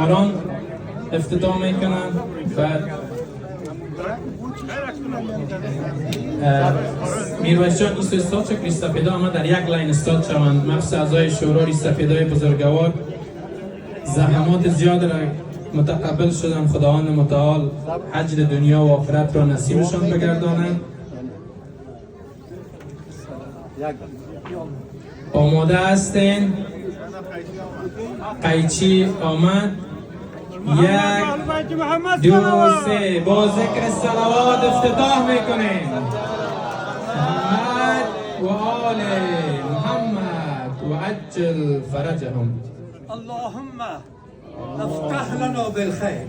خواهران افتتاح میکنن. بعد میرویس جان ایستو استاد شد ریستا پیدا اما در یک لاین استاد شوند. مخصوص اعضای شورا ریستا پیدای بزرگوار زحمات زیاد را متقبل شدن. خداوند متعال حج دنیا و آخرت را نصیبشان بگردانند. آماده هستین؟ قیچی آمد. 1 2 3 با ذکر صلوات افتتاح میکنیم. محمد و آل محمد و عجل فرجهم. اللهم افتح لنا بالخير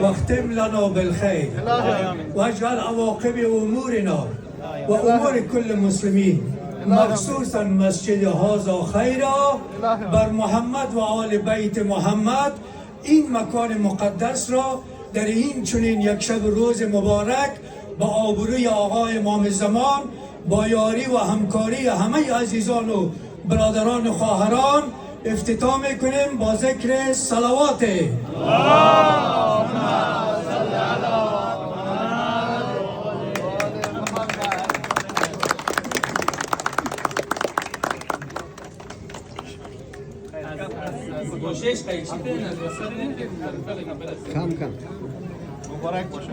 واختم لنا بالخير واجعل عواقب امورنا وامور كل المسلمين مخصوصا مسجد هذا خيرا بر محمد و آل بیت محمد. این مکان مقدس را در این چنین یک شب روز مبارک با آبروی آقای امام زمان با یاری و همکاری همه عزیزان و برادران و خواهران افتتاح میکنیم با ذکر صلوات. کم کم مبارک باشه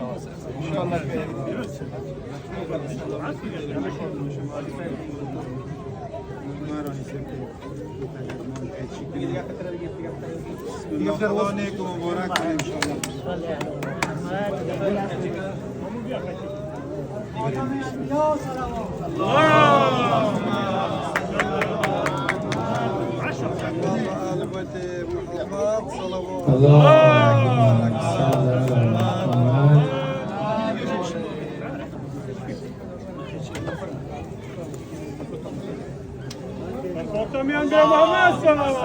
انشاءالله خدا نیک و مبارک کنه میان به محمد صلوات.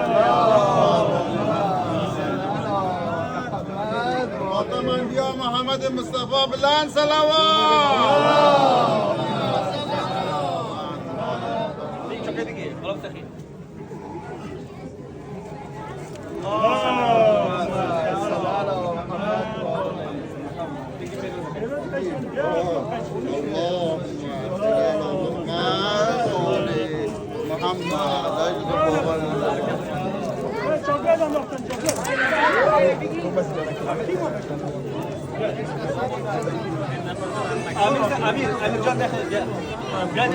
فاطمه بیا محمد مصطفی بلند صلوات. امیر جان بخیر بیا